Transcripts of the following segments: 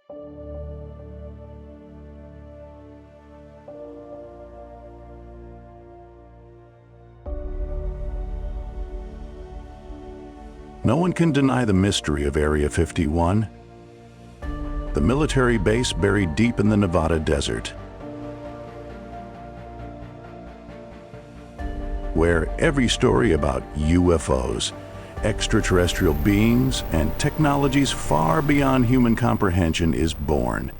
No one can deny the mystery of Area 51, the military base buried deep in the Nevada desert, where every story about UFOs, extraterrestrial beings, and technologies far beyond human comprehension is born.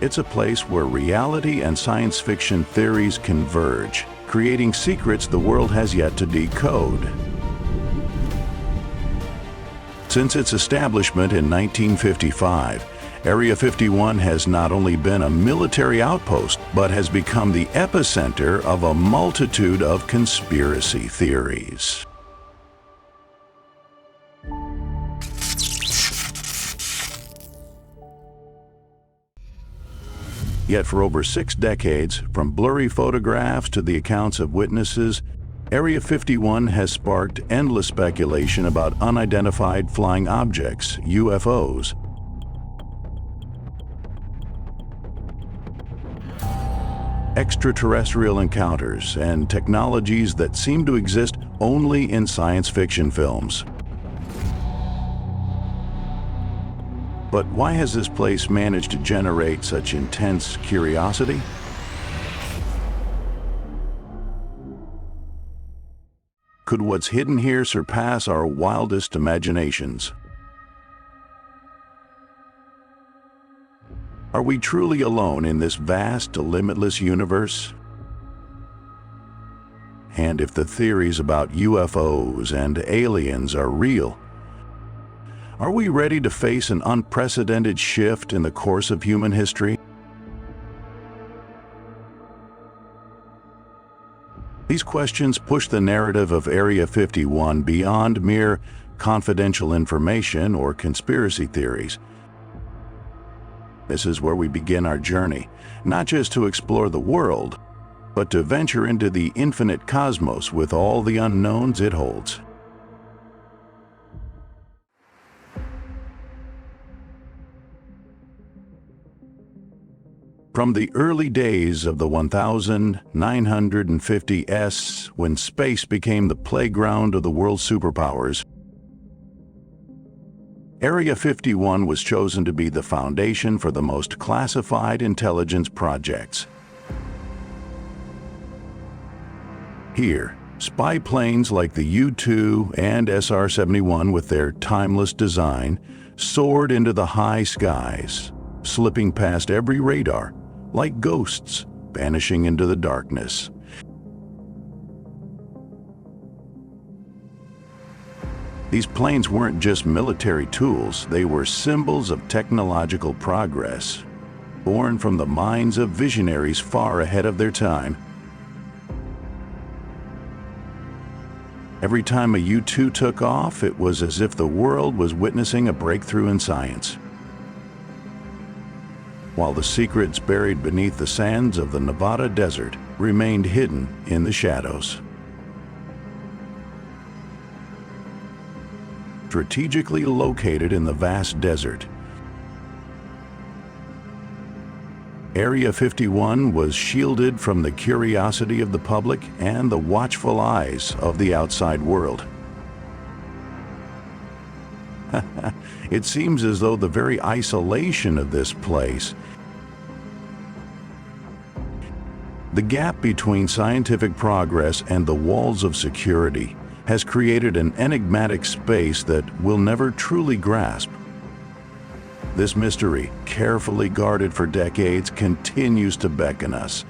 It's a place where reality and science fiction theories converge, creating secrets the world has yet to decode. Since its establishment in 1955, Area 51 has not only been a military outpost, but has become the epicenter of a multitude of conspiracy theories. Yet for over 6 decades, from blurry photographs to the accounts of witnesses, Area 51 has sparked endless speculation about unidentified flying objects, UFOs. Extraterrestrial encounters and technologies that seem to exist only in science fiction films. But why has this place managed to generate such intense curiosity? Could what's hidden here surpass our wildest imaginations? Are we truly alone in this vast, limitless universe? And if the theories about UFOs and aliens are real, are we ready to face an unprecedented shift in the course of human history? These questions push the narrative of Area 51 beyond mere confidential information or conspiracy theories. This is where we begin our journey, not just to explore the world, but to venture into the infinite cosmos with all the unknowns it holds. From the early days of the 1950s, when space became the playground of the world's superpowers, Area 51 was chosen to be the foundation for the most classified intelligence projects. Here, spy planes like the U-2 and SR-71 with their timeless design soared into the high skies, slipping past every radar, like ghosts vanishing into the darkness. These planes weren't just military tools, they were symbols of technological progress, born from the minds of visionaries far ahead of their time. Every time a U-2 took off, it was as if the world was witnessing a breakthrough in science, while the secrets buried beneath the sands of the Nevada desert remained hidden in the shadows. Strategically located in the vast desert, Area 51 was shielded from the curiosity of the public and the watchful eyes of the outside world. It seems as though the very isolation of this place, the gap between scientific progress and the walls of security, has created an enigmatic space that we'll never truly grasp. This mystery, carefully guarded for decades, continues to beckon us,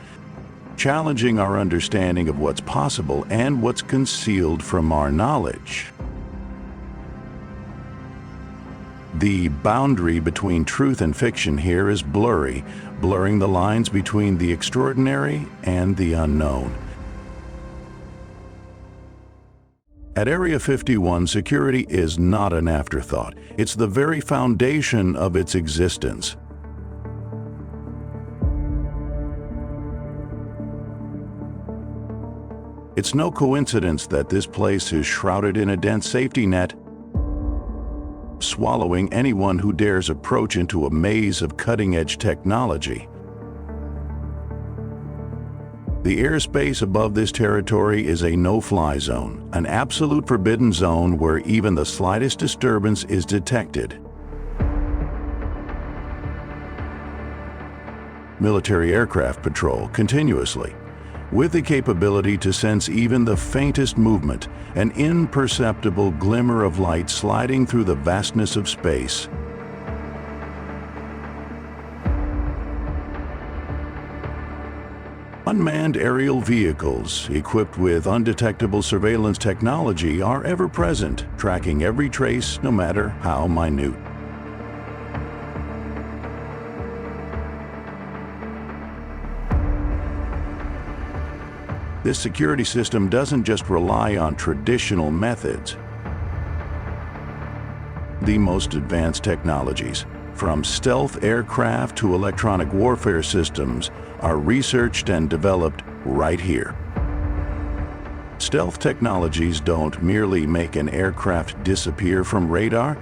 challenging our understanding of what's possible and what's concealed from our knowledge. The boundary between truth and fiction here is blurry, blurring the lines between the extraordinary and the unknown. At Area 51, security is not an afterthought. It's the very foundation of its existence. It's no coincidence that this place is shrouded in a dense safety net, swallowing anyone who dares approach into a maze of cutting-edge technology. The airspace above this territory is a no-fly zone, an absolute forbidden zone where even the slightest disturbance is detected. Military aircraft patrol continuously, with the capability to sense even the faintest movement, an imperceptible glimmer of light sliding through the vastness of space. Unmanned aerial vehicles equipped with undetectable surveillance technology are ever present, tracking every trace, no matter how minute. This security system doesn't just rely on traditional methods. The most advanced technologies, from stealth aircraft to electronic warfare systems, are researched and developed right here. Stealth technologies don't merely make an aircraft disappear from radar,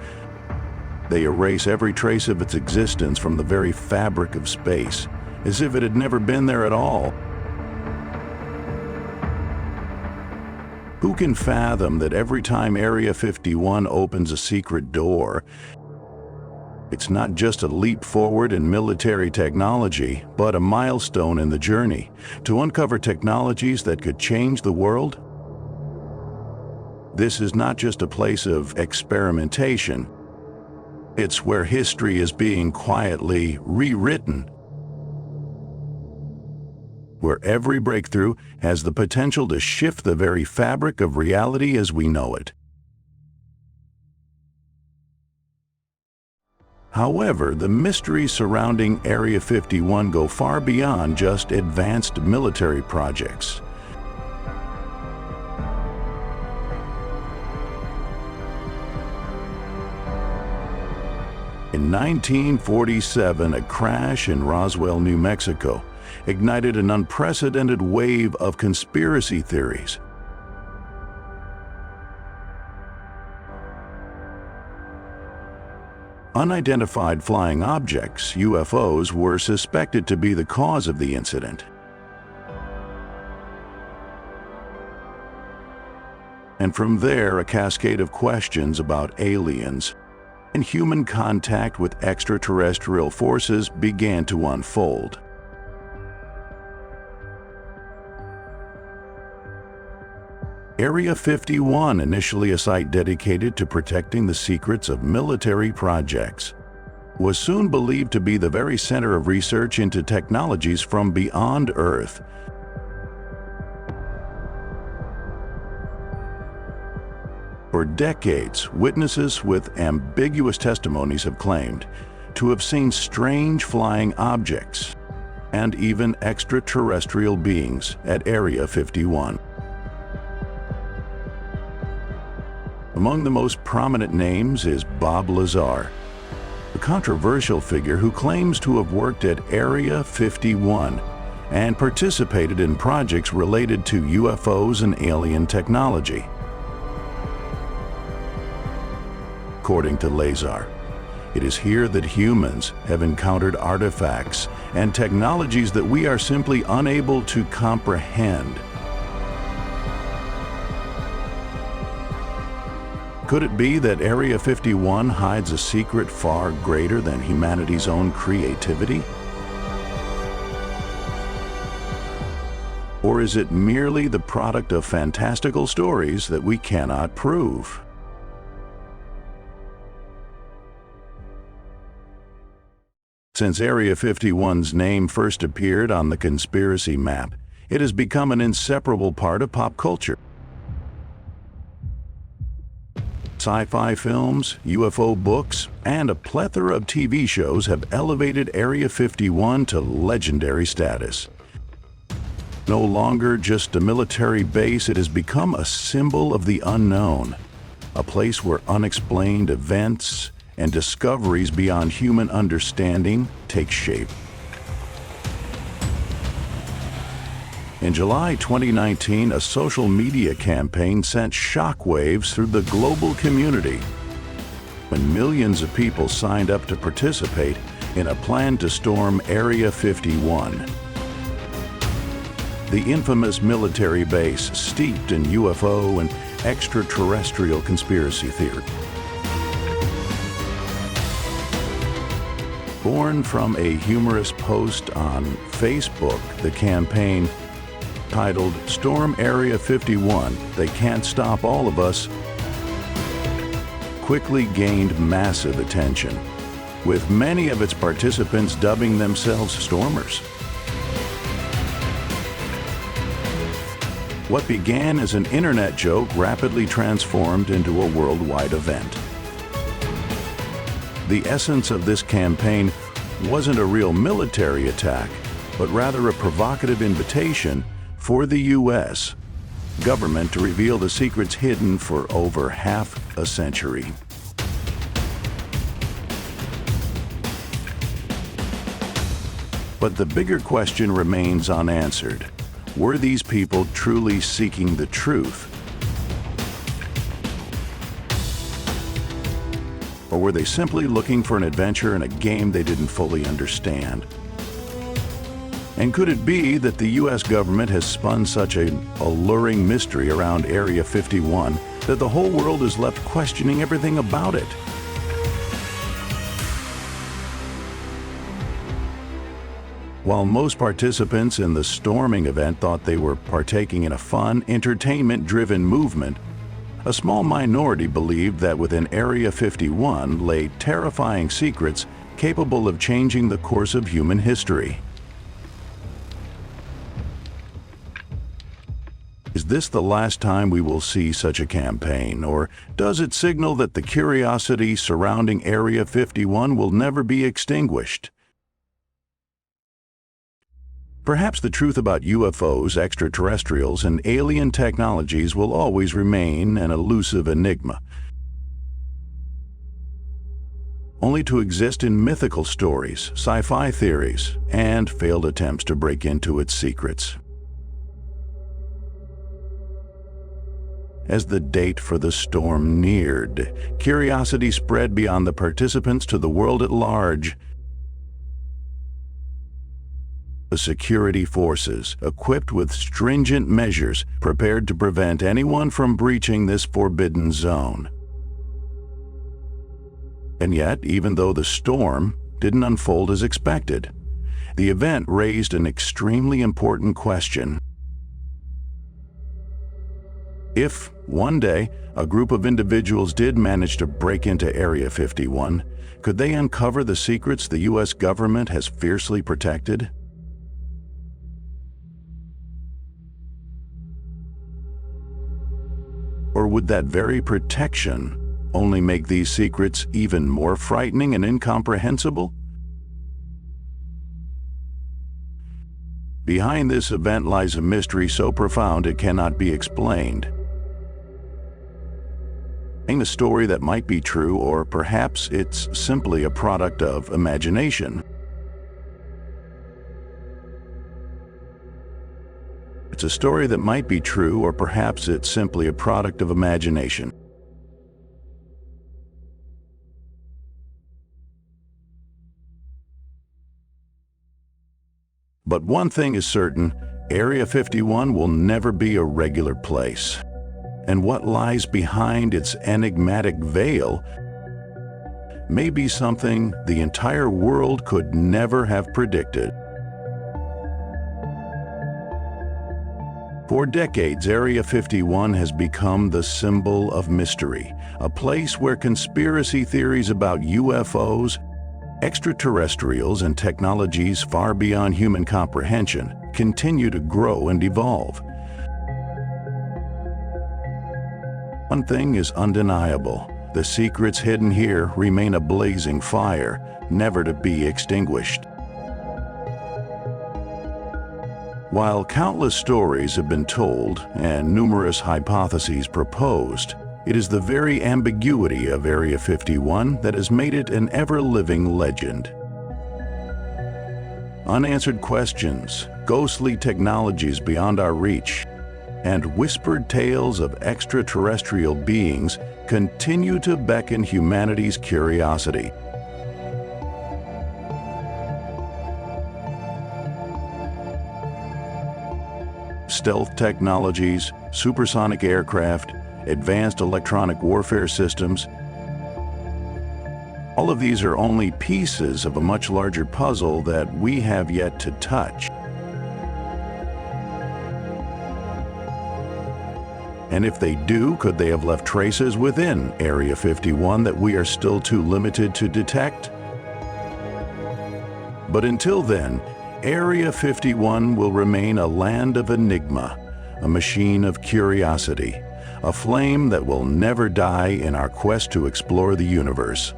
they erase every trace of its existence from the very fabric of space, as if it had never been there at all. Who can fathom that every time Area 51 opens a secret door, it's not just a leap forward in military technology, but a milestone in the journey to uncover technologies that could change the world? This is not just a place of experimentation. It's where history is being quietly rewritten, where every breakthrough has the potential to shift the very fabric of reality as we know it. However, the mysteries surrounding Area 51 go far beyond just advanced military projects. In 1947, a crash in Roswell, New Mexico, ignited an unprecedented wave of conspiracy theories. Unidentified flying objects, UFOs, were suspected to be the cause of the incident. And from there, a cascade of questions about aliens and human contact with extraterrestrial forces began to unfold. Area 51, initially a site dedicated to protecting the secrets of military projects, was soon believed to be the very center of research into technologies from beyond Earth. For decades, witnesses with ambiguous testimonies have claimed to have seen strange flying objects and even extraterrestrial beings at Area 51. Among the most prominent names is Bob Lazar, a controversial figure who claims to have worked at Area 51 and participated in projects related to UFOs and alien technology. According to Lazar, it is here that humans have encountered artifacts and technologies that we are simply unable to comprehend. Could it be that Area 51 hides a secret far greater than humanity's own creativity? Or is it merely the product of fantastical stories that we cannot prove? Since Area 51's name first appeared on the conspiracy map, it has become an inseparable part of pop culture. Sci-fi films, UFO books, and a plethora of TV shows have elevated Area 51 to legendary status. No longer just a military base, it has become a symbol of the unknown, a place where unexplained events and discoveries beyond human understanding take shape. In July 2019, a social media campaign sent shockwaves through the global community when millions of people signed up to participate in a plan to storm Area 51, the infamous military base steeped in UFO and extraterrestrial conspiracy theory. Born from a humorous post on Facebook, the campaign, titled "Storm Area 51, They Can't Stop All of Us," quickly gained massive attention, with many of its participants dubbing themselves stormers. What began as an internet joke rapidly transformed into a worldwide event. The essence of this campaign wasn't a real military attack, but rather a provocative invitation for the U.S. government to reveal the secrets hidden for over half a century. But the bigger question remains unanswered. Were these people truly seeking the truth? Or were they simply looking for an adventure in a game they didn't fully understand? And could it be that the U.S. government has spun such an alluring mystery around Area 51 that the whole world is left questioning everything about it? While most participants in the storming event thought they were partaking in a fun, entertainment-driven movement, a small minority believed that within Area 51 lay terrifying secrets capable of changing the course of human history. Is this the last time we will see such a campaign, or does it signal that the curiosity surrounding Area 51 will never be extinguished? Perhaps the truth about UFOs, extraterrestrials, and alien technologies will always remain an elusive enigma, only to exist in mythical stories, sci-fi theories, and failed attempts to break into its secrets. As the date for the storm neared, curiosity spread beyond the participants to the world at large. The security forces, equipped with stringent measures, prepared to prevent anyone from breaching this forbidden zone. And yet, even though the storm didn't unfold as expected, the event raised an extremely important question. If, one day, a group of individuals did manage to break into Area 51, could they uncover the secrets the U.S. government has fiercely protected? Or would that very protection only make these secrets even more frightening and incomprehensible? Behind this event lies a mystery so profound it cannot be explained. A story that might be true, or perhaps it's simply a product of imagination. It's a story that might be true, or perhaps it's simply a product of imagination. But one thing is certain, Area 51 will never be a regular place. And what lies behind its enigmatic veil may be something the entire world could never have predicted. For decades, Area 51 has become the symbol of mystery, a place where conspiracy theories about UFOs, extraterrestrials, and technologies far beyond human comprehension continue to grow and evolve. One thing is undeniable: the secrets hidden here remain a blazing fire, never to be extinguished. While countless stories have been told and numerous hypotheses proposed, it is the very ambiguity of Area 51 that has made it an ever-living legend. Unanswered questions, ghostly technologies beyond our reach, and whispered tales of extraterrestrial beings continue to beckon humanity's curiosity. Stealth technologies, supersonic aircraft, advanced electronic warfare systems. All of these are only pieces of a much larger puzzle that we have yet to touch. And if they do, could they have left traces within Area 51 that we are still too limited to detect? But until then, Area 51 will remain a land of enigma, a machine of curiosity, a flame that will never die in our quest to explore the universe.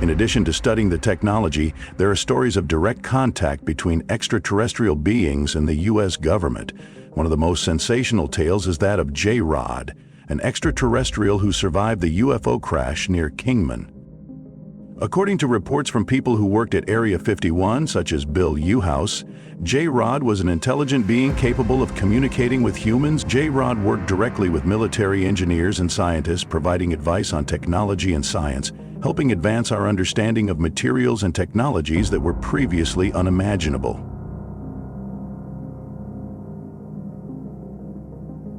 In addition to studying the technology, there are stories of direct contact between extraterrestrial beings and the U.S. government. One of the most sensational tales is that of J-Rod, an extraterrestrial who survived the UFO crash near Kingman. According to reports from people who worked at Area 51, such as Bill Uhouse, J-Rod was an intelligent being capable of communicating with humans. J-Rod worked directly with military engineers and scientists, providing advice on technology and science, helping advance our understanding of materials and technologies that were previously unimaginable.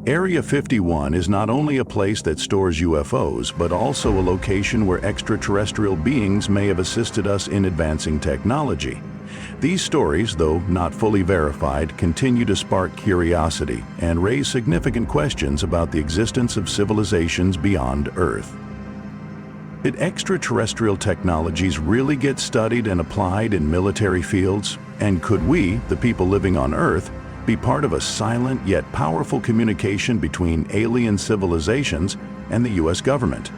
Area 51 is not only a place that stores UFOs, but also a location where extraterrestrial beings may have assisted us in advancing technology. These stories, though not fully verified, continue to spark curiosity and raise significant questions about the existence of civilizations beyond Earth. Did extraterrestrial technologies really get studied and applied in military fields? And could we, the people living on Earth, be part of a silent yet powerful communication between alien civilizations and the U.S. government?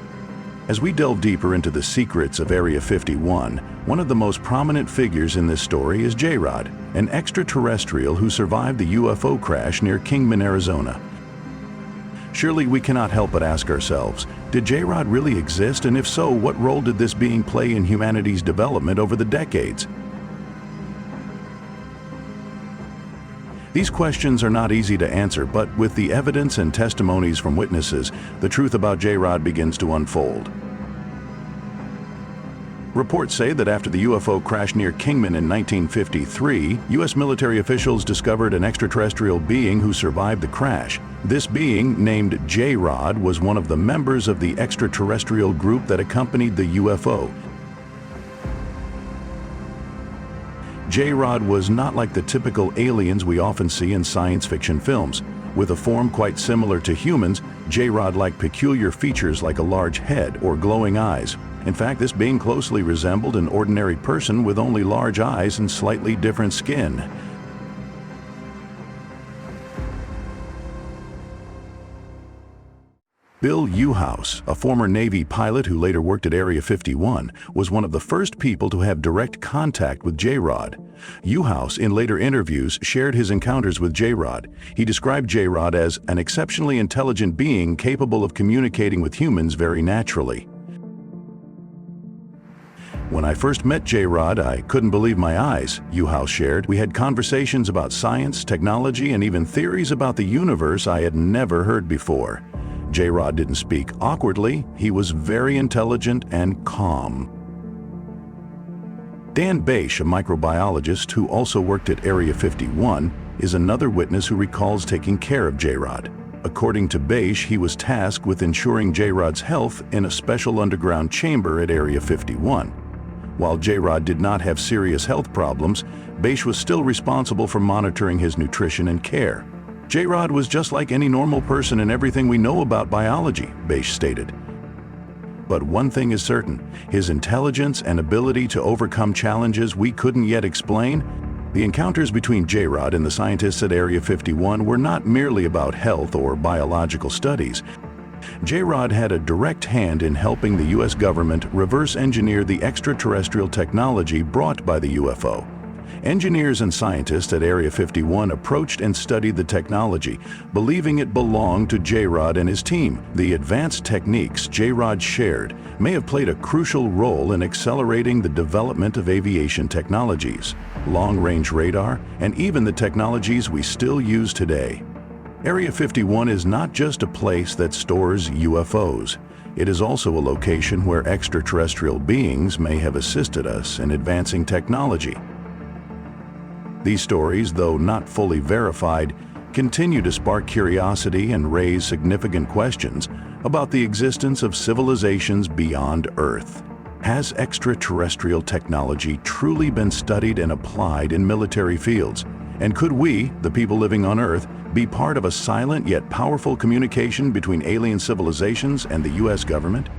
As we delve deeper into the secrets of Area 51, one of the most prominent figures in this story is J-Rod, an extraterrestrial who survived the UFO crash near Kingman, Arizona. Surely we cannot help but ask ourselves, did J-Rod really exist, and if so, what role did this being play in humanity's development over the decades? These questions are not easy to answer, but with the evidence and testimonies from witnesses, the truth about J-Rod begins to unfold. Reports say that after the UFO crash near Kingman in 1953, U.S. military officials discovered an extraterrestrial being who survived the crash. This being, named J-Rod, was one of the members of the extraterrestrial group that accompanied the UFO. J-Rod was not like the typical aliens we often see in science fiction films. With a form quite similar to humans, J-Rod lacked peculiar features like a large head or glowing eyes. In fact, this being closely resembled an ordinary person with only large eyes and slightly different skin. Bill Uhouse, a former Navy pilot who later worked at Area 51, was one of the first people to have direct contact with J-Rod. Uhouse, in later interviews, shared his encounters with J-Rod. He described J-Rod as an exceptionally intelligent being capable of communicating with humans very naturally. When I first met J-Rod, I couldn't believe my eyes, Uhouse shared. We had conversations about science, technology, and even theories about the universe I had never heard before. J-Rod didn't speak awkwardly. He was very intelligent and calm. Dan Bache, a microbiologist who also worked at Area 51, is another witness who recalls taking care of J-Rod. According to Beish, he was tasked with ensuring J-Rod's health in a special underground chamber at Area 51. While J-Rod did not have serious health problems, Beish was still responsible for monitoring his nutrition and care. J-Rod was just like any normal person in everything we know about biology, Beish stated. But one thing is certain, his intelligence and ability to overcome challenges we couldn't yet explain. The encounters between J-Rod and the scientists at Area 51 were not merely about health or biological studies. J-Rod had a direct hand in helping the U.S. government reverse engineer the extraterrestrial technology brought by the UFO. Engineers and scientists at Area 51 approached and studied the technology, believing it belonged to J-Rod and his team. The advanced techniques J-Rod shared may have played a crucial role in accelerating the development of aviation technologies, long-range radar, and even the technologies we still use today. Area 51 is not just a place that stores UFOs. It is also a location where extraterrestrial beings may have assisted us in advancing technology. These stories, though not fully verified, continue to spark curiosity and raise significant questions about the existence of civilizations beyond Earth. Has extraterrestrial technology truly been studied and applied in military fields? And could we, the people living on Earth, be part of a silent yet powerful communication between alien civilizations and the U.S. government?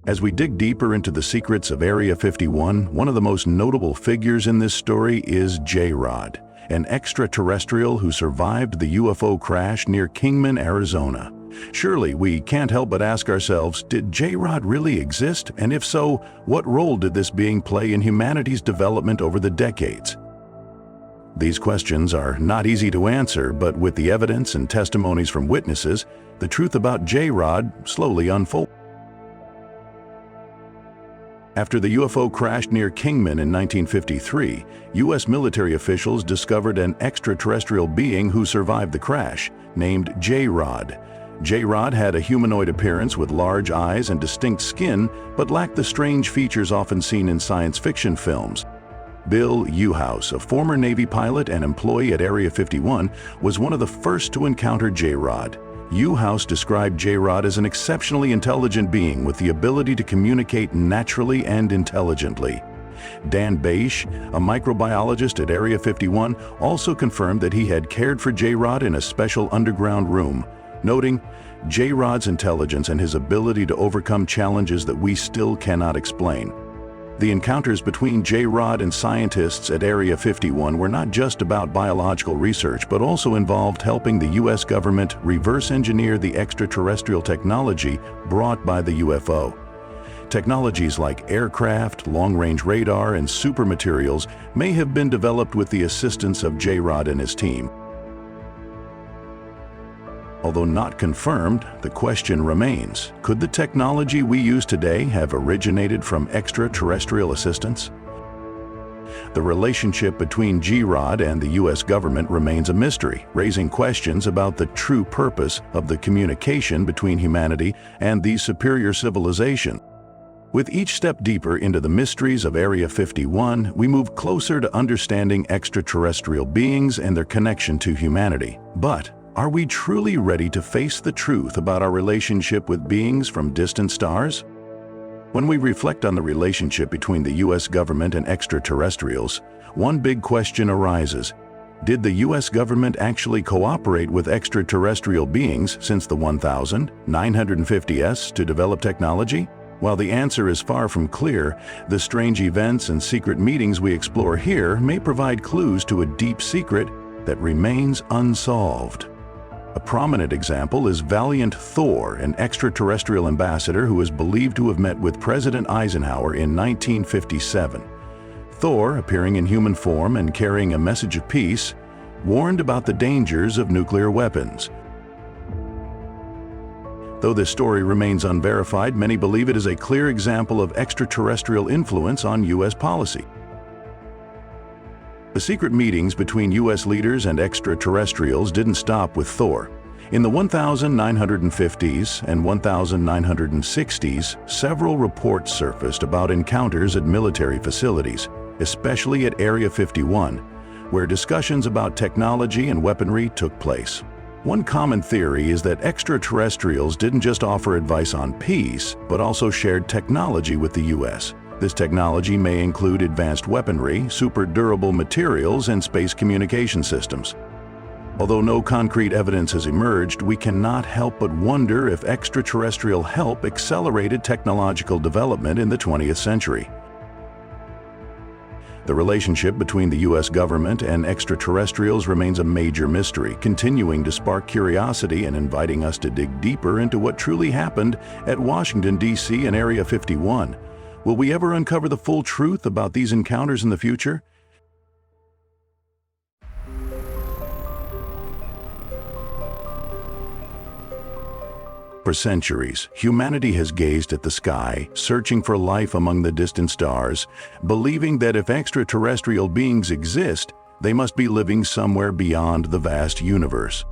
As we dig deeper into the secrets of Area 51, one of the most notable figures in this story is J-Rod, an extraterrestrial who survived the UFO crash near Kingman, Arizona. Surely we can't help but ask ourselves, did J-Rod really exist? And if so, what role did this being play in humanity's development over the decades? These questions are not easy to answer, but with the evidence and testimonies from witnesses, the truth about J-Rod slowly unfolds. After the UFO crashed near Kingman in 1953, U.S. military officials discovered an extraterrestrial being who survived the crash, named J-Rod. J-Rod had a humanoid appearance with large eyes and distinct skin, but lacked the strange features often seen in science fiction films. Bill Uhouse, a former Navy pilot and employee at Area 51, was one of the first to encounter J-Rod. Uhouse described J-Rod as an exceptionally intelligent being with the ability to communicate naturally and intelligently. Dan Beish, a microbiologist at Area 51, also confirmed that he had cared for J-Rod in a special underground room, noting J-Rod's intelligence and his ability to overcome challenges that we still cannot explain. The encounters between J-Rod and scientists at Area 51 were not just about biological research, but also involved helping the U.S. government reverse engineer the extraterrestrial technology brought by the UFO. Technologies like aircraft, long-range radar, and supermaterials may have been developed with the assistance of J-Rod and his team. Although not confirmed, the question remains, could the technology we use today have originated from extraterrestrial assistance? The relationship between J-Rod and the U.S. government remains a mystery, raising questions about the true purpose of the communication between humanity and these superior civilizations. With each step deeper into the mysteries of Area 51, we move closer to understanding extraterrestrial beings and their connection to humanity. But are we truly ready to face the truth about our relationship with beings from distant stars? When we reflect on the relationship between the U.S. government and extraterrestrials, one big question arises. Did the U.S. government actually cooperate with extraterrestrial beings since the 1950s to develop technology? While the answer is far from clear, the strange events and secret meetings we explore here may provide clues to a deep secret that remains unsolved. A prominent example is Valiant Thor, an extraterrestrial ambassador who is believed to have met with President Eisenhower in 1957. Thor, appearing in human form and carrying a message of peace, warned about the dangers of nuclear weapons. Though this story remains unverified, many believe it is a clear example of extraterrestrial influence on U.S. policy. The secret meetings between U.S. leaders and extraterrestrials didn't stop with Thor. In the 1950s and 1960s, several reports surfaced about encounters at military facilities, especially at Area 51. where discussions about technology and weaponry took place. One common theory is that extraterrestrials didn't just offer advice on peace, but also shared technology with the U.S. This technology may include advanced weaponry, super durable materials, and space communication systems. Although no concrete evidence has emerged, we cannot help but wonder if extraterrestrial help accelerated technological development in the 20th century. The relationship between the U.S. government and extraterrestrials remains a major mystery, continuing to spark curiosity and inviting us to dig deeper into what truly happened at Washington, D.C. and Area 51. Will we ever uncover the full truth about these encounters in the future? For centuries, humanity has gazed at the sky, searching for life among the distant stars, believing that if extraterrestrial beings exist, they must be living somewhere beyond the vast universe.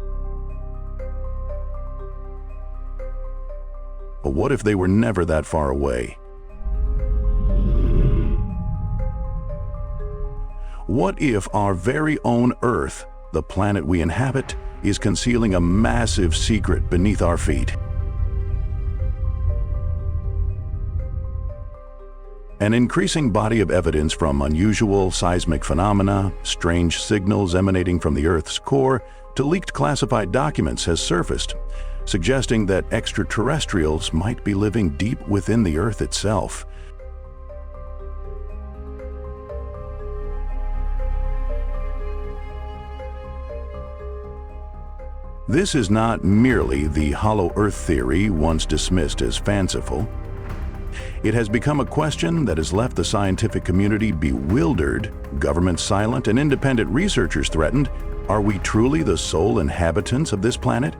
But what if they were never that far away? What if our very own Earth, the planet we inhabit, is concealing a massive secret beneath our feet? An increasing body of evidence from unusual seismic phenomena, strange signals emanating from the Earth's core, to leaked classified documents has surfaced, suggesting that extraterrestrials might be living deep within the Earth itself. This is not merely the hollow Earth theory once dismissed as fanciful. It has become a question that has left the scientific community bewildered, governments silent, and independent researchers threatened. Are we truly the sole inhabitants of this planet?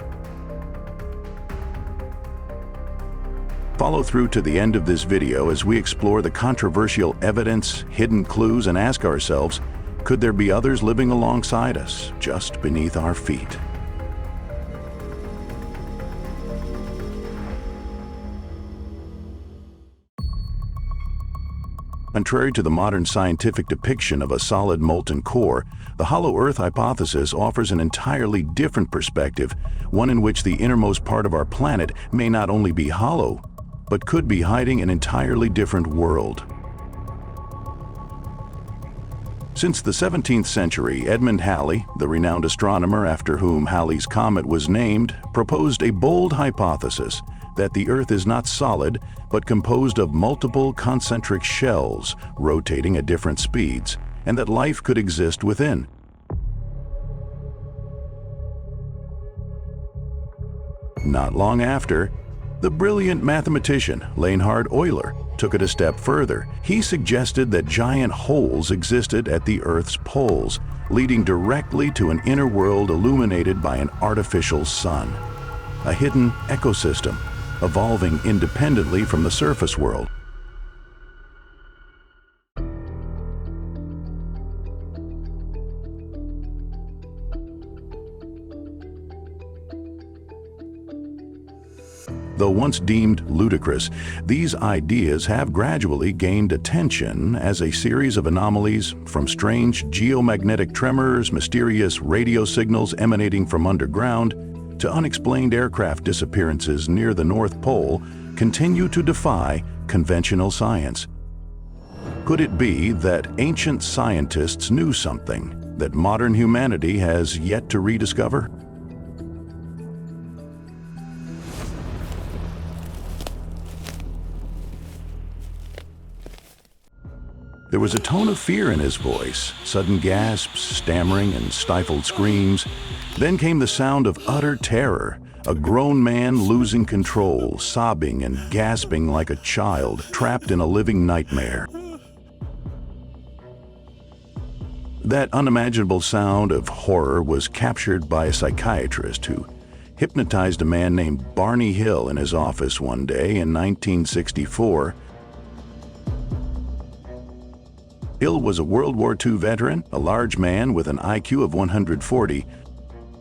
Follow through to the end of this video as we explore the controversial evidence, hidden clues, and ask ourselves, could there be others living alongside us, just beneath our feet? Contrary to the modern scientific depiction of a solid molten core, the hollow Earth hypothesis offers an entirely different perspective, one in which the innermost part of our planet may not only be hollow, but could be hiding an entirely different world. Since the 17th century, Edmund Halley, the renowned astronomer after whom Halley's Comet was named, proposed a bold hypothesis that the Earth is not solid, but composed of multiple concentric shells rotating at different speeds, and that life could exist within. Not long after, the brilliant mathematician Leonhard Euler took it a step further. He suggested that giant holes existed at the Earth's poles, leading directly to an inner world illuminated by an artificial sun, a hidden ecosystem evolving independently from the surface world. Though once deemed ludicrous, these ideas have gradually gained attention as a series of anomalies, from strange geomagnetic tremors, mysterious radio signals emanating from underground, to unexplained aircraft disappearances near the North Pole, continue to defy conventional science. Could it be that ancient scientists knew something that modern humanity has yet to rediscover? There was a tone of fear in his voice, sudden gasps, stammering, and stifled screams. Then came the sound of utter terror, a grown man losing control, sobbing and gasping like a child trapped in a living nightmare. That unimaginable sound of horror was captured by a psychiatrist who hypnotized a man named Barney Hill in his office one day in 1964. Hill was a World War II veteran, a large man with an IQ of 140,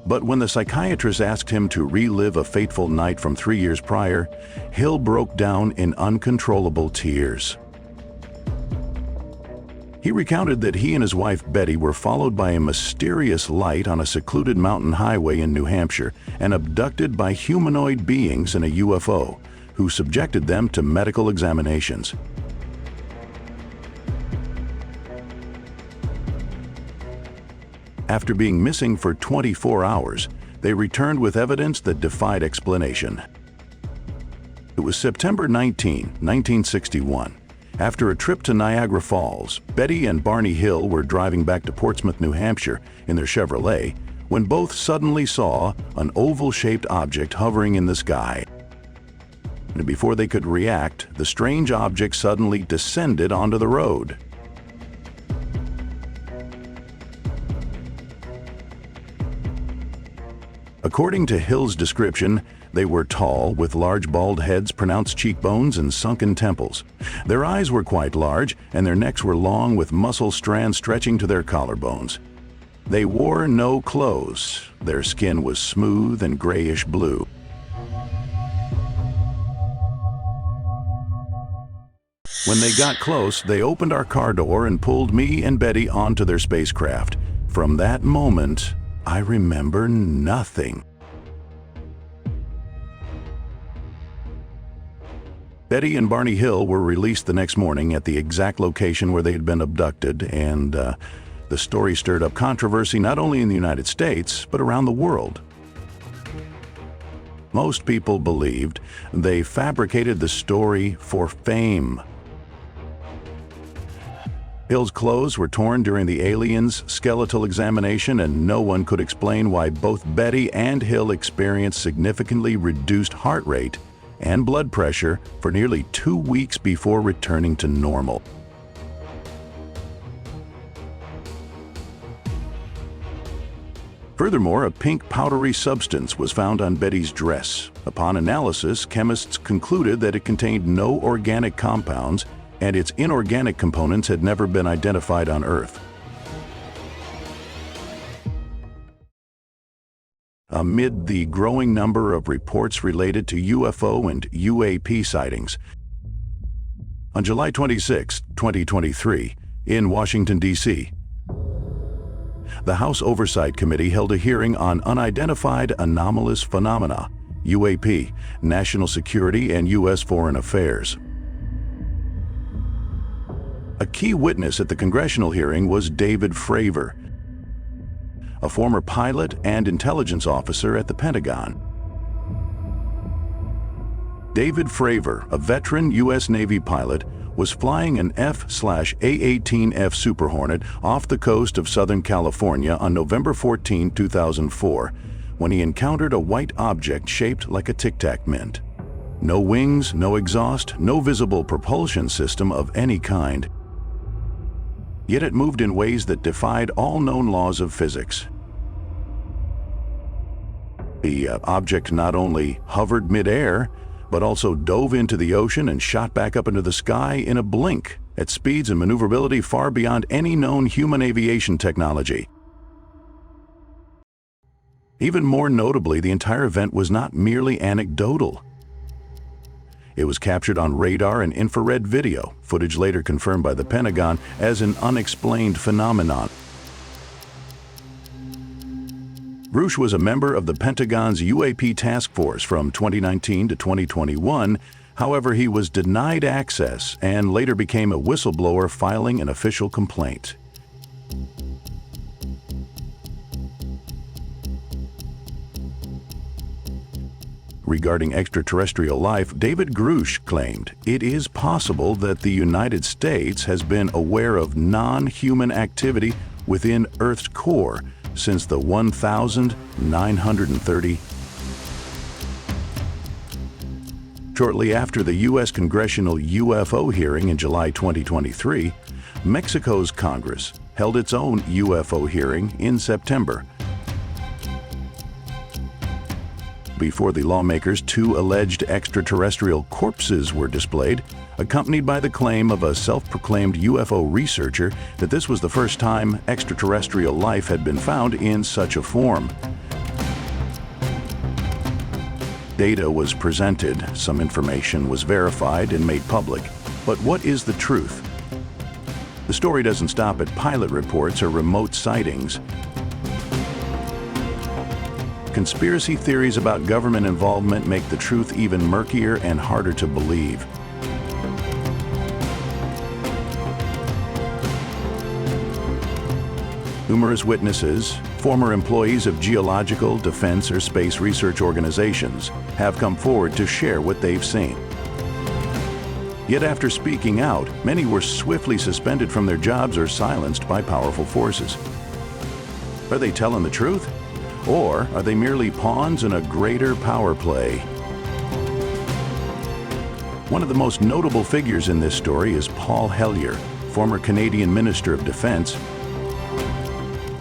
but when the psychiatrist asked him to relive a fateful night from 3 years prior, Hill broke down in uncontrollable tears. He recounted that he and his wife Betty were followed by a mysterious light on a secluded mountain highway in New Hampshire and abducted by humanoid beings in a UFO, who subjected them to medical examinations. After being missing for 24 hours, they returned with evidence that defied explanation. It was September 19, 1961. After a trip to Niagara Falls, Betty and Barney Hill were driving back to Portsmouth, New Hampshire in their Chevrolet when both suddenly saw an oval-shaped object hovering in the sky. And before they could react, the strange object suddenly descended onto the road. According to Hill's description, they were tall, with large bald heads, pronounced cheekbones, and sunken temples. Their eyes were quite large, and their necks were long, with muscle strands stretching to their collarbones. They wore no clothes. Their skin was smooth and grayish blue. When they got close, they opened our car door and pulled me and Betty onto their spacecraft. From that moment, I remember nothing. Betty and Barney Hill were released the next morning at the exact location where they had been abducted, and the story stirred up controversy not only in the United States, but around the world. Most people believed they fabricated the story for fame. Hill's clothes were torn during the aliens' skeletal examination, and no one could explain why both Betty and Hill experienced significantly reduced heart rate and blood pressure for nearly 2 weeks before returning to normal. Furthermore, a pink powdery substance was found on Betty's dress. Upon analysis, chemists concluded that it contained no organic compounds, and its inorganic components had never been identified on Earth. Amid the growing number of reports related to UFO and UAP sightings, on July 26, 2023, in Washington, D.C., the House Oversight Committee held a hearing on unidentified anomalous phenomena, UAP, national security, and U.S. foreign affairs. A key witness at the congressional hearing was David Fravor, a former pilot and intelligence officer at the Pentagon. David Fravor, a veteran U.S. Navy pilot, was flying an F/A-18F Super Hornet off the coast of Southern California on November 14, 2004, when he encountered a white object shaped like a Tic-Tac mint. No wings, no exhaust, no visible propulsion system of any kind. Yet it moved in ways that defied all known laws of physics. The object not only hovered mid-air, but also dove into the ocean and shot back up into the sky in a blink at speeds and maneuverability far beyond any known human aviation technology. Even more notably, the entire event was not merely anecdotal. It was captured on radar and infrared video, footage later confirmed by the Pentagon as an unexplained phenomenon. Grush was a member of the Pentagon's UAP task force from 2019 to 2021. However, he was denied access and later became a whistleblower, filing an official complaint. Regarding extraterrestrial life, David Grush claimed it is possible that the United States has been aware of non-human activity within Earth's core since the 1930. Shortly after the U.S. congressional UFO hearing in July 2023, Mexico's Congress held its own UFO hearing in September. Before the lawmakers, 2 alleged extraterrestrial corpses were displayed, accompanied by the claim of a self-proclaimed UFO researcher that this was the first time extraterrestrial life had been found in such a form. Data was presented, some information was verified and made public, but what is the truth? The story doesn't stop at pilot reports or remote sightings. Conspiracy theories about government involvement make the truth even murkier and harder to believe. Numerous witnesses, former employees of geological, defense, or space research organizations, have come forward to share what they've seen. Yet after speaking out, many were swiftly suspended from their jobs or silenced by powerful forces. Are they telling the truth? Or are they merely pawns in a greater power play? One of the most notable figures in this story is Paul Hellyer, former Canadian Minister of Defense.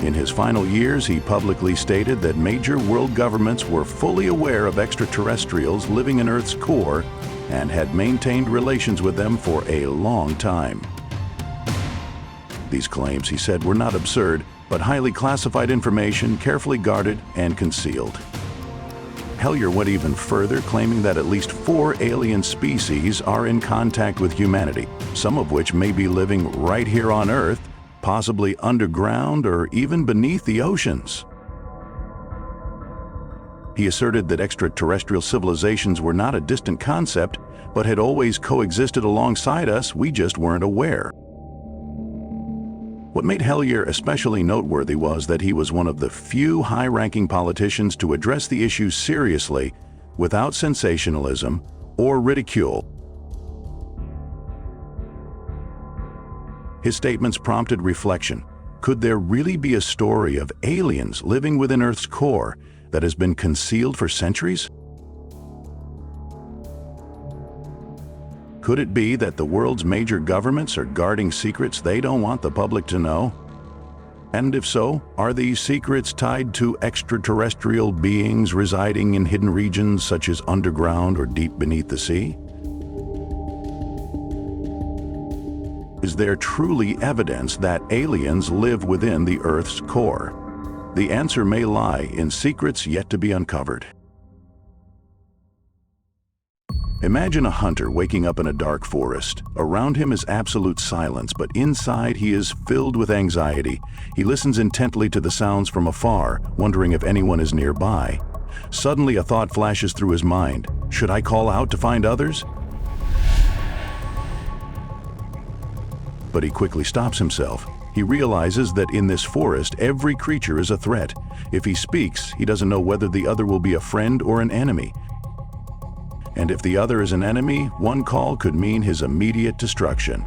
In his final years, he publicly stated that major world governments were fully aware of extraterrestrials living in Earth's core and had maintained relations with them for a long time. These claims, he said, were not absurd, but highly classified information, carefully guarded and concealed. Hellyer went even further, claiming that at least 4 alien species are in contact with humanity, some of which may be living right here on Earth, possibly underground or even beneath the oceans. He asserted that extraterrestrial civilizations were not a distant concept, but had always coexisted alongside us, we just weren't aware. What made Hellyer especially noteworthy was that he was one of the few high-ranking politicians to address the issue seriously without sensationalism or ridicule. His statements prompted reflection. Could there really be a story of aliens living within Earth's core that has been concealed for centuries? Could it be that the world's major governments are guarding secrets they don't want the public to know? And if so, are these secrets tied to extraterrestrial beings residing in hidden regions such as underground or deep beneath the sea? Is there truly evidence that aliens live within the Earth's core? The answer may lie in secrets yet to be uncovered. Imagine a hunter waking up in a dark forest. Around him is absolute silence, but inside he is filled with anxiety. He listens intently to the sounds from afar, wondering if anyone is nearby. Suddenly a thought flashes through his mind. Should I call out to find others? But he quickly stops himself. He realizes that in this forest, every creature is a threat. If he speaks, he doesn't know whether the other will be a friend or an enemy. And if the other is an enemy, one call could mean his immediate destruction.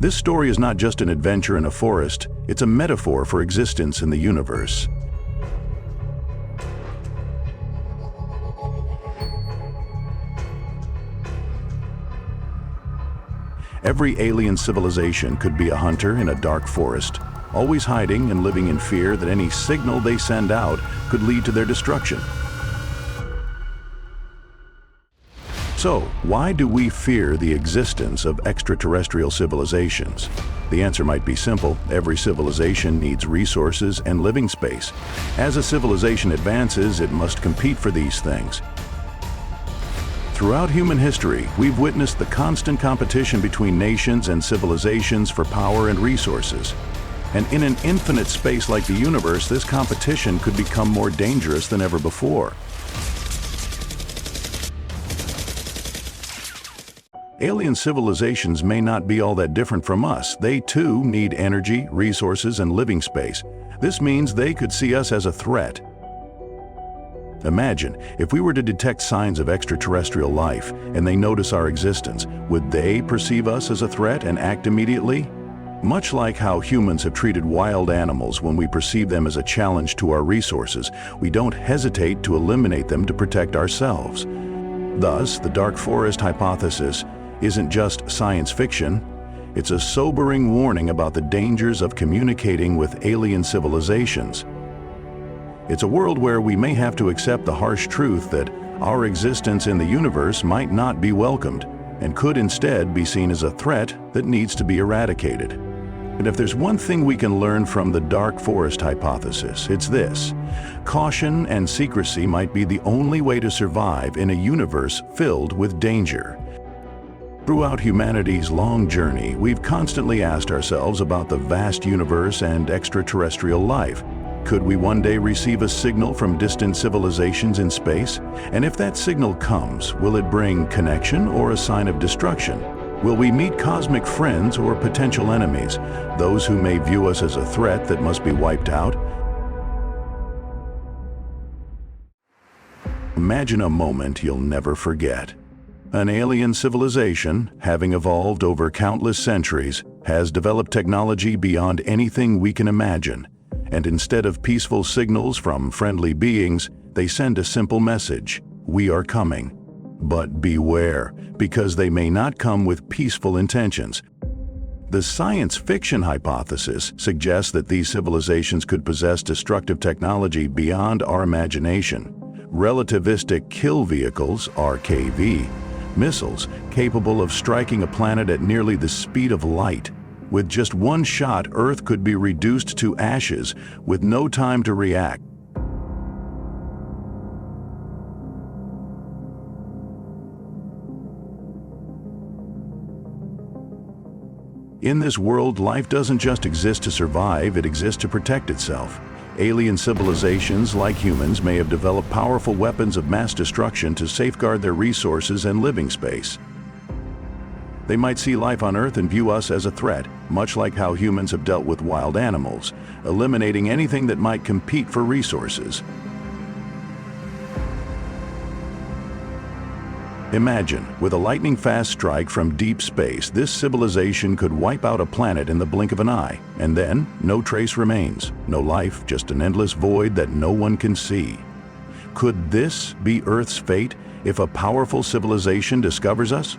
This story is not just an adventure in a forest, it's a metaphor for existence in the universe. Every alien civilization could be a hunter in a dark forest, always hiding and living in fear that any signal they send out could lead to their destruction. So, why do we fear the existence of extraterrestrial civilizations? The answer might be simple. Every civilization needs resources and living space. As a civilization advances, it must compete for these things. Throughout human history, we've witnessed the constant competition between nations and civilizations for power and resources. And in an infinite space like the universe, this competition could become more dangerous than ever before. Alien civilizations may not be all that different from us. They too need energy, resources, and living space. This means they could see us as a threat. Imagine, if we were to detect signs of extraterrestrial life and they notice our existence, would they perceive us as a threat and act immediately? Much like how humans have treated wild animals when we perceive them as a challenge to our resources, we don't hesitate to eliminate them to protect ourselves. Thus, the dark forest hypothesis isn't just science fiction, it's a sobering warning about the dangers of communicating with alien civilizations. It's a world where we may have to accept the harsh truth that our existence in the universe might not be welcomed and could instead be seen as a threat that needs to be eradicated. And if there's one thing we can learn from the dark forest hypothesis, it's this: caution and secrecy might be the only way to survive in a universe filled with danger. Throughout humanity's long journey, we've constantly asked ourselves about the vast universe and extraterrestrial life. Could we one day receive a signal from distant civilizations in space? And if that signal comes, will it bring connection or a sign of destruction? Will we meet cosmic friends or potential enemies, those who may view us as a threat that must be wiped out? Imagine a moment you'll never forget. An alien civilization, having evolved over countless centuries, has developed technology beyond anything we can imagine. And instead of peaceful signals from friendly beings, they send a simple message: we are coming. But beware, because they may not come with peaceful intentions. The science fiction hypothesis suggests that these civilizations could possess destructive technology beyond our imagination. Relativistic kill vehicles, RKV, missiles capable of striking a planet at nearly the speed of light. With just one shot, Earth could be reduced to ashes with no time to react. In this world, life doesn't just exist to survive, it exists to protect itself. Alien civilizations, like humans, may have developed powerful weapons of mass destruction to safeguard their resources and living space. They might see life on Earth and view us as a threat, much like how humans have dealt with wild animals, eliminating anything that might compete for resources. Imagine, with a lightning-fast strike from deep space, this civilization could wipe out a planet in the blink of an eye, and then no trace remains. No life, just an endless void that no one can see. Could this be Earth's fate if a powerful civilization discovers us?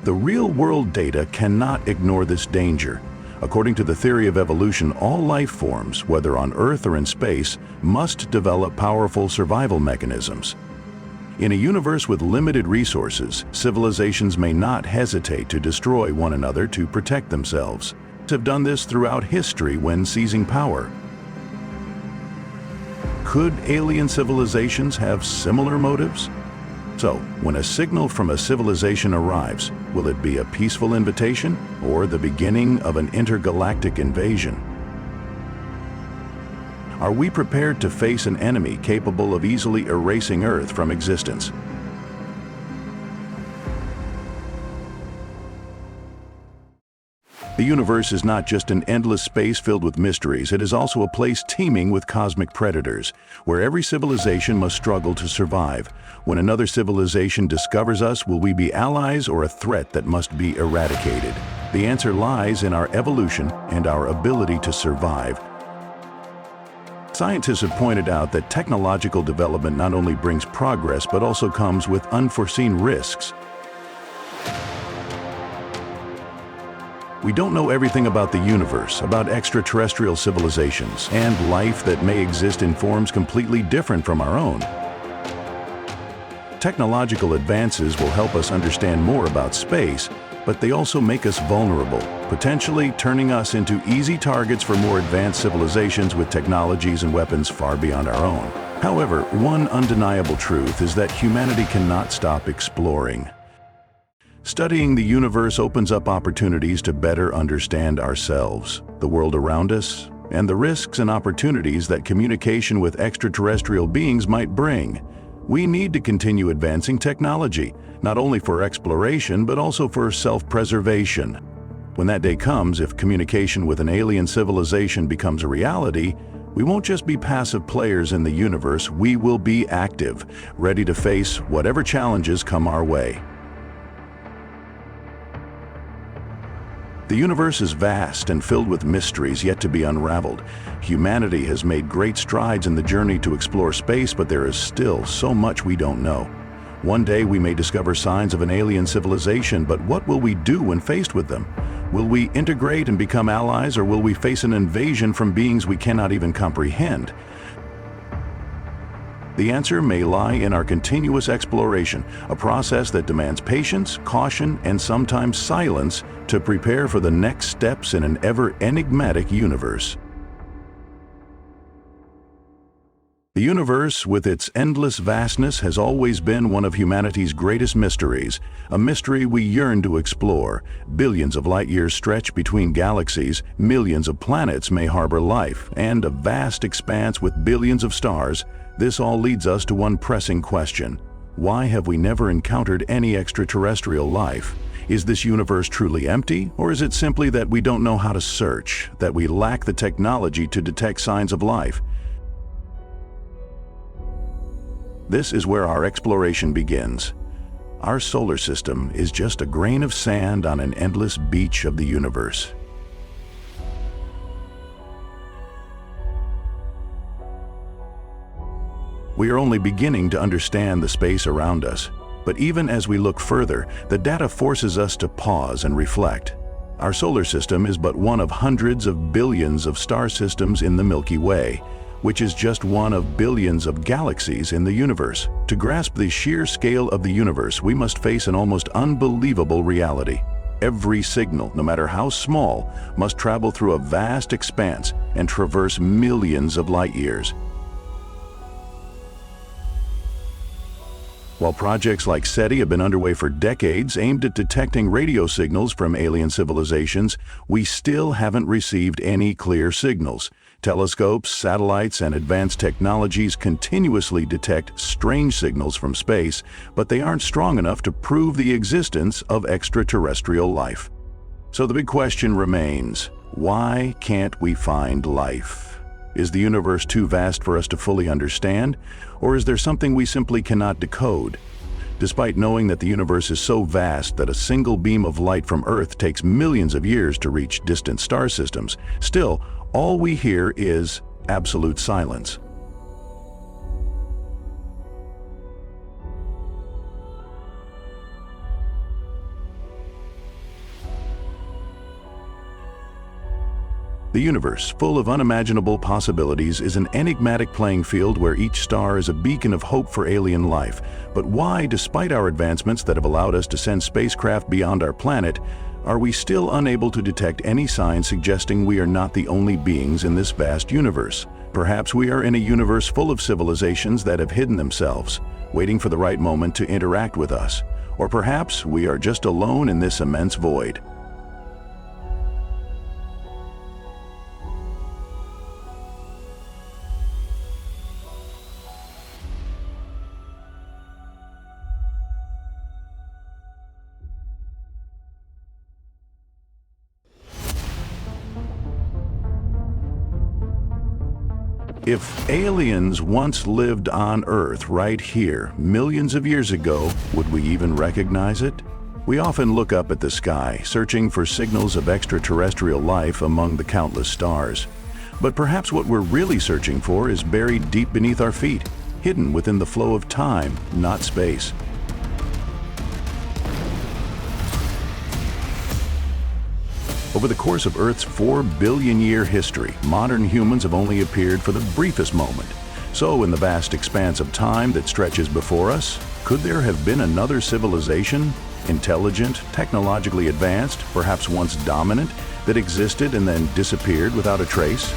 The real-world data cannot ignore this danger. According to the theory of evolution, all life forms, whether on Earth or in space, must develop powerful survival mechanisms. In a universe with limited resources, civilizations may not hesitate to destroy one another to protect themselves. Have done this throughout history when seizing power. Could alien civilizations have similar motives? So, when a signal from a civilization arrives, will it be a peaceful invitation or the beginning of an intergalactic invasion? Are we prepared to face an enemy capable of easily erasing Earth from existence? The universe is not just an endless space filled with mysteries, it is also a place teeming with cosmic predators, where every civilization must struggle to survive. When another civilization discovers us, will we be allies or a threat that must be eradicated? The answer lies in our evolution and our ability to survive. Scientists have pointed out that technological development not only brings progress but also comes with unforeseen risks. We don't know everything about the universe, about extraterrestrial civilizations, and life that may exist in forms completely different from our own. Technological advances will help us understand more about space, but they also make us vulnerable, potentially turning us into easy targets for more advanced civilizations with technologies and weapons far beyond our own. However, one undeniable truth is that humanity cannot stop exploring. Studying the universe opens up opportunities to better understand ourselves, the world around us, and the risks and opportunities that communication with extraterrestrial beings might bring. We need to continue advancing technology, not only for exploration, but also for self-preservation. When that day comes, if communication with an alien civilization becomes a reality, we won't just be passive players in the universe, we will be active, ready to face whatever challenges come our way. The universe is vast and filled with mysteries yet to be unraveled. Humanity has made great strides in the journey to explore space, but there is still so much we don't know. One day we may discover signs of an alien civilization, but what will we do when faced with them? Will we integrate and become allies, or will we face an invasion from beings we cannot even comprehend? The answer may lie in our continuous exploration, a process that demands patience, caution, and sometimes silence to prepare for the next steps in an ever enigmatic universe. The universe, with its endless vastness, has always been one of humanity's greatest mysteries, a mystery we yearn to explore. Billions of light years stretch between galaxies, millions of planets may harbor life, and a vast expanse with billions of stars. This all leads us to one pressing question. Why have we never encountered any extraterrestrial life? Is this universe truly empty, or is it simply that we don't know how to search, that we lack the technology to detect signs of life? This is where our exploration begins. Our solar system is just a grain of sand on an endless beach of the universe. We are only beginning to understand the space around us, but even as we look further, the data forces us to pause and reflect. Our solar system is but one of hundreds of billions of star systems in the Milky Way, which is just one of billions of galaxies in the universe. To grasp the sheer scale of the universe, we must face an almost unbelievable reality. Every signal, no matter how small, must travel through a vast expanse and traverse millions of light years. While projects like SETI have been underway for decades, aimed at detecting radio signals from alien civilizations, we still haven't received any clear signals. Telescopes, satellites, and advanced technologies continuously detect strange signals from space, but they aren't strong enough to prove the existence of extraterrestrial life. So the big question remains, why can't we find life? Is the universe too vast for us to fully understand, or is there something we simply cannot decode? Despite knowing that the universe is so vast that a single beam of light from Earth takes millions of years to reach distant star systems, still, all we hear is absolute silence. The universe, full of unimaginable possibilities, is an enigmatic playing field where each star is a beacon of hope for alien life. But why, despite our advancements that have allowed us to send spacecraft beyond our planet, are we still unable to detect any signs suggesting we are not the only beings in this vast universe? Perhaps we are in a universe full of civilizations that have hidden themselves, waiting for the right moment to interact with us. Or perhaps we are just alone in this immense void. If aliens once lived on Earth right here, millions of years ago, would we even recognize it? We often look up at the sky, searching for signals of extraterrestrial life among the countless stars. But perhaps what we're really searching for is buried deep beneath our feet, hidden within the flow of time, not space. Over the course of Earth's 4 billion-year history, modern humans have only appeared for the briefest moment. So, in the vast expanse of time that stretches before us, could there have been another civilization, intelligent, technologically advanced, perhaps once dominant, that existed and then disappeared without a trace?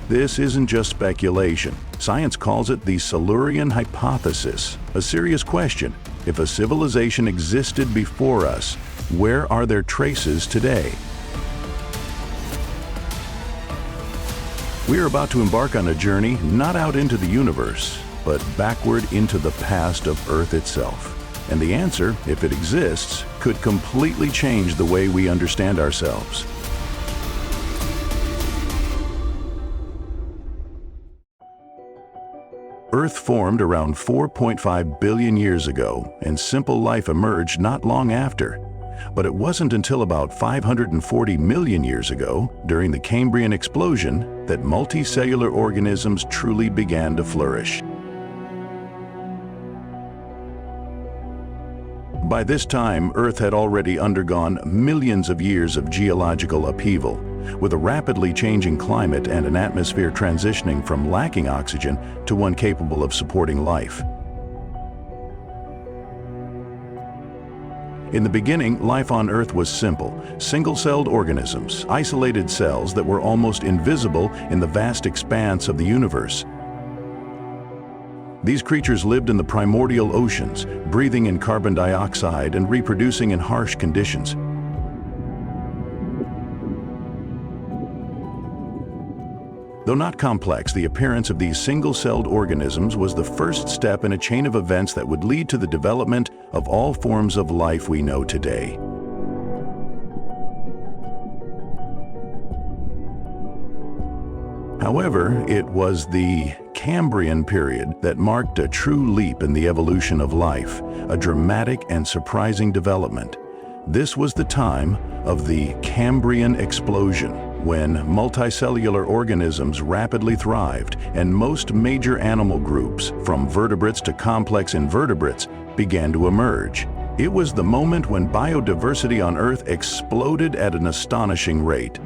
This isn't just speculation. Science calls it the Silurian hypothesis, a serious question. If a civilization existed before us, where are their traces today? We are about to embark on a journey not out into the universe, but backward into the past of Earth itself. And the answer, if it exists, could completely change the way we understand ourselves. Earth formed around 4.5 billion years ago, and simple life emerged not long after. But it wasn't until about 540 million years ago, during the Cambrian explosion, that multicellular organisms truly began to flourish. By this time, Earth had already undergone millions of years of geological upheaval, with a rapidly changing climate and an atmosphere transitioning from lacking oxygen to one capable of supporting life. In the beginning, life on Earth was simple, single-celled organisms, isolated cells that were almost invisible in the vast expanse of the universe. These creatures lived in the primordial oceans, breathing in carbon dioxide and reproducing in harsh conditions. Though not complex, the appearance of these single-celled organisms was the first step in a chain of events that would lead to the development of all forms of life we know today. However, it was the Cambrian period that marked a true leap in the evolution of life, a dramatic and surprising development. This was the time of the Cambrian explosion, when multicellular organisms rapidly thrived and most major animal groups, from vertebrates to complex invertebrates, began to emerge. It was the moment when biodiversity on Earth exploded at an astonishing rate.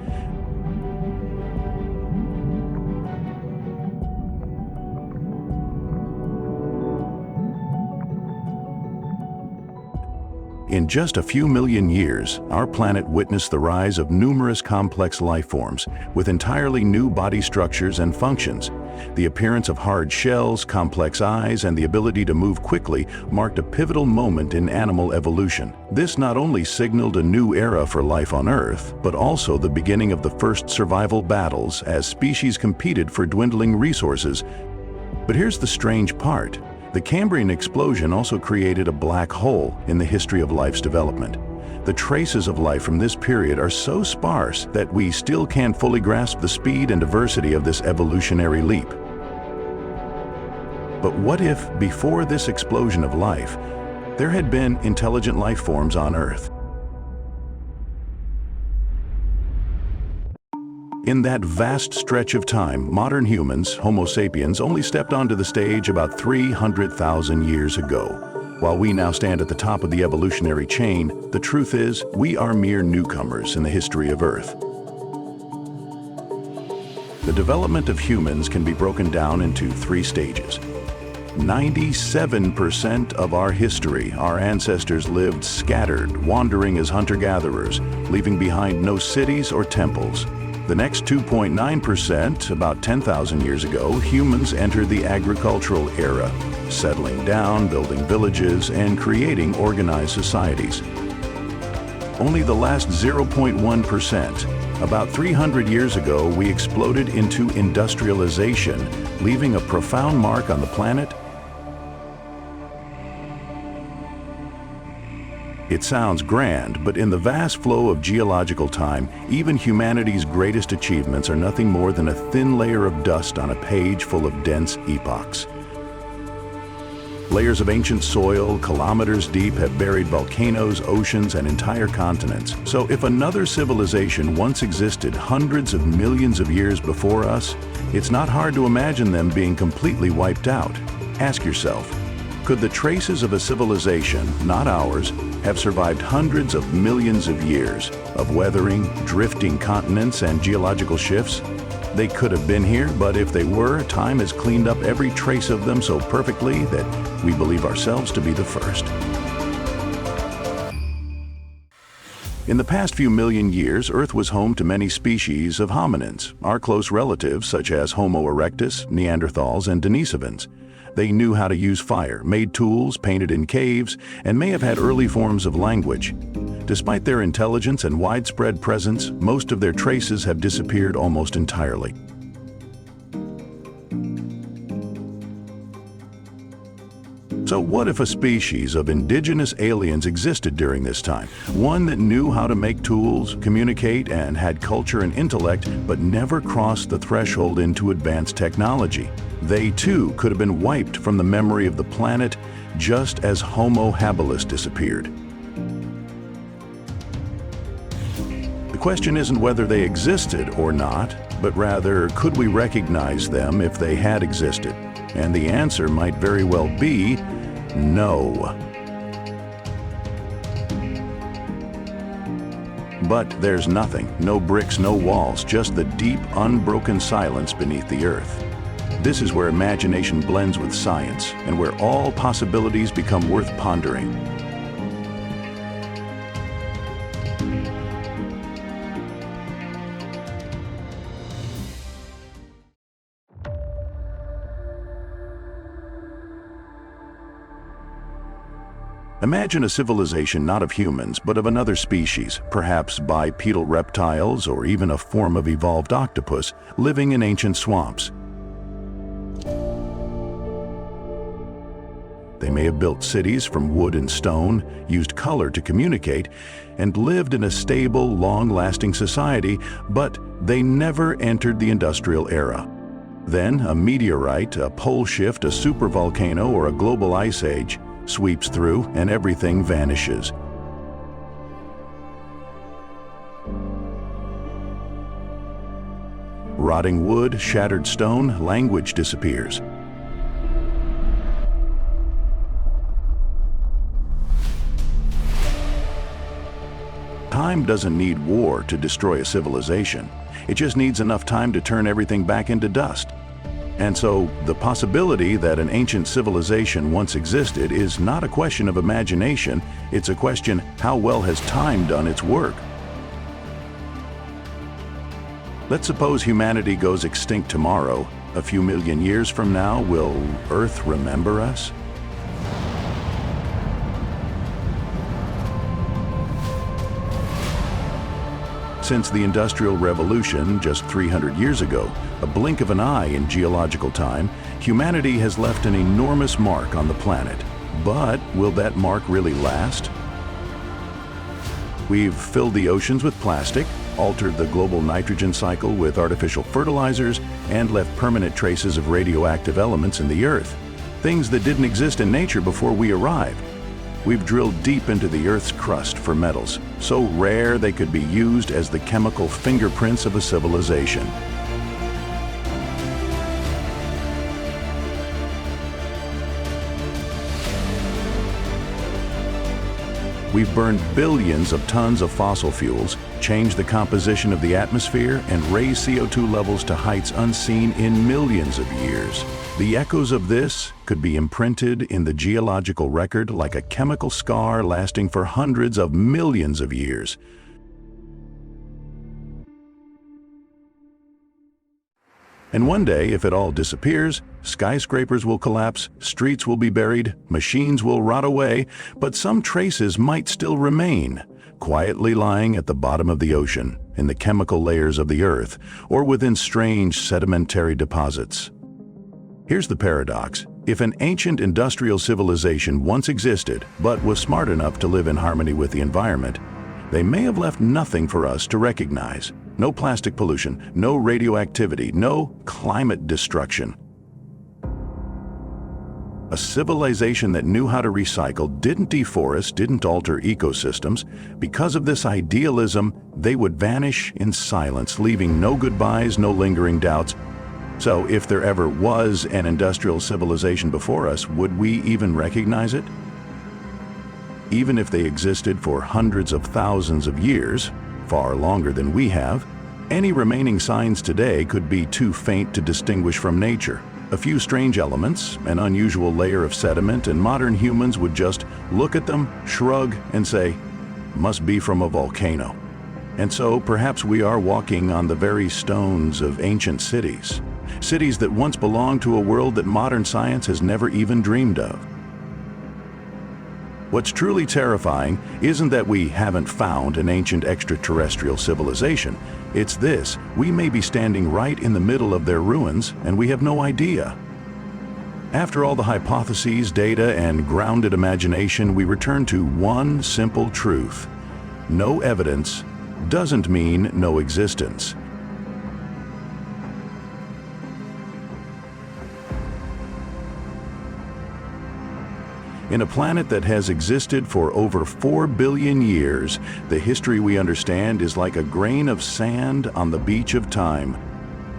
In just a few million years, our planet witnessed the rise of numerous complex life forms with entirely new body structures and functions. The appearance of hard shells, complex eyes, and the ability to move quickly marked a pivotal moment in animal evolution. This not only signaled a new era for life on Earth, but also the beginning of the first survival battles as species competed for dwindling resources. But here's the strange part. The Cambrian explosion also created a black hole in the history of life's development. The traces of life from this period are so sparse that we still can't fully grasp the speed and diversity of this evolutionary leap. But what if, before this explosion of life, there had been intelligent life forms on Earth? In that vast stretch of time, modern humans, Homo sapiens, only stepped onto the stage about 300,000 years ago. While we now stand at the top of the evolutionary chain, the truth is, we are mere newcomers in the history of Earth. The development of humans can be broken down into 3 stages. 97% of our history, our ancestors lived scattered, wandering as hunter-gatherers, leaving behind no cities or temples. The next 2.9%, about 10,000 years ago, humans entered the agricultural era, settling down, building villages, and creating organized societies. Only the last 0.1%, about 300 years ago, we exploded into industrialization, leaving a profound mark on the planet. It sounds grand, but in the vast flow of geological time, even humanity's greatest achievements are nothing more than a thin layer of dust on a page full of dense epochs. Layers of ancient soil, kilometers deep, have buried volcanoes, oceans, and entire continents. So if another civilization once existed hundreds of millions of years before us, it's not hard to imagine them being completely wiped out. Ask yourself, could the traces of a civilization, not ours, have survived hundreds of millions of years of weathering, drifting continents, and geological shifts? They could have been here, but if they were, time has cleaned up every trace of them so perfectly that we believe ourselves to be the first. In the past few million years, Earth was home to many species of hominins, our close relatives such as Homo erectus, Neanderthals, and Denisovans. They knew how to use fire, made tools, painted in caves, and may have had early forms of language. Despite their intelligence and widespread presence, most of their traces have disappeared almost entirely. So what if a species of indigenous aliens existed during this time? One that knew how to make tools, communicate, and had culture and intellect, but never crossed the threshold into advanced technology. They too could have been wiped from the memory of the planet, just as Homo habilis disappeared. The question isn't whether they existed or not, but rather, could we recognize them if they had existed? And the answer might very well be no. But there's nothing, no bricks, no walls, just the deep, unbroken silence beneath the earth. This is where imagination blends with science, and where all possibilities become worth pondering. Imagine a civilization not of humans, but of another species, perhaps bipedal reptiles or even a form of evolved octopus living in ancient swamps. They may have built cities from wood and stone, used color to communicate, and lived in a stable, long-lasting society, but they never entered the industrial era. Then a meteorite, a pole shift, a supervolcano, or a global ice age sweeps through and everything vanishes. Rotting wood, shattered stone, language disappears. Time doesn't need war to destroy a civilization. It just needs enough time to turn everything back into dust. And so, the possibility that an ancient civilization once existed is not a question of imagination, it's a question, how well has time done its work? Let's suppose humanity goes extinct tomorrow. A few million years from now, will Earth remember us? Since the Industrial Revolution just 300 years ago, a blink of an eye in geological time, humanity has left an enormous mark on the planet. But will that mark really last? We've filled the oceans with plastic, altered the global nitrogen cycle with artificial fertilizers, and left permanent traces of radioactive elements in the earth, things that didn't exist in nature before we arrived. We've drilled deep into the Earth's crust for metals, so rare they could be used as the chemical fingerprints of a civilization. We've burned billions of tons of fossil fuels, changed the composition of the atmosphere, and raised CO2 levels to heights unseen in millions of years. The echoes of this could be imprinted in the geological record like a chemical scar lasting for hundreds of millions of years. And one day, if it all disappears, skyscrapers will collapse, streets will be buried, machines will rot away, but some traces might still remain, quietly lying at the bottom of the ocean, in the chemical layers of the earth, or within strange sedimentary deposits. Here's the paradox. If an ancient industrial civilization once existed, but was smart enough to live in harmony with the environment, they may have left nothing for us to recognize. No plastic pollution, no radioactivity, no climate destruction. A civilization that knew how to recycle, didn't deforest, didn't alter ecosystems. Because of this idealism, they would vanish in silence, leaving no goodbyes, no lingering doubts. So if there ever was an industrial civilization before us, would we even recognize it? Even if they existed for hundreds of thousands of years, far longer than we have, any remaining signs today could be too faint to distinguish from nature. A few strange elements, an unusual layer of sediment, and modern humans would just look at them, shrug, and say, "Must be from a volcano." And so perhaps we are walking on the very stones of ancient cities. Cities that once belonged to a world that modern science has never even dreamed of. What's truly terrifying isn't that we haven't found an ancient extraterrestrial civilization. It's this: we may be standing right in the middle of their ruins and we have no idea. After all the hypotheses, data, and grounded imagination, we return to one simple truth. No evidence doesn't mean no existence. In a planet that has existed for over 4 billion years, the history we understand is like a grain of sand on the beach of time.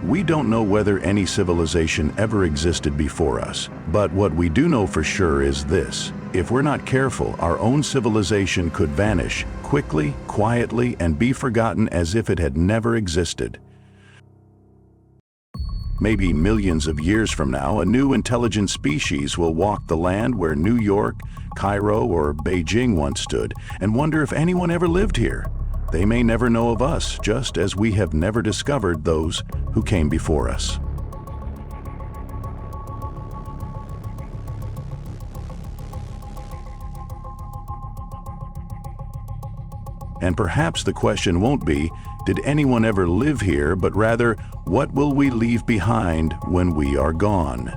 We don't know whether any civilization ever existed before us, but what we do know for sure is this: if we're not careful, our own civilization could vanish quickly, quietly, and be forgotten as if it had never existed. Maybe millions of years from now, a new intelligent species will walk the land where New York, Cairo, or Beijing once stood, and wonder if anyone ever lived here. They may never know of us, just as we have never discovered those who came before us. And perhaps the question won't be, did anyone ever live here, but rather, what will we leave behind when we are gone?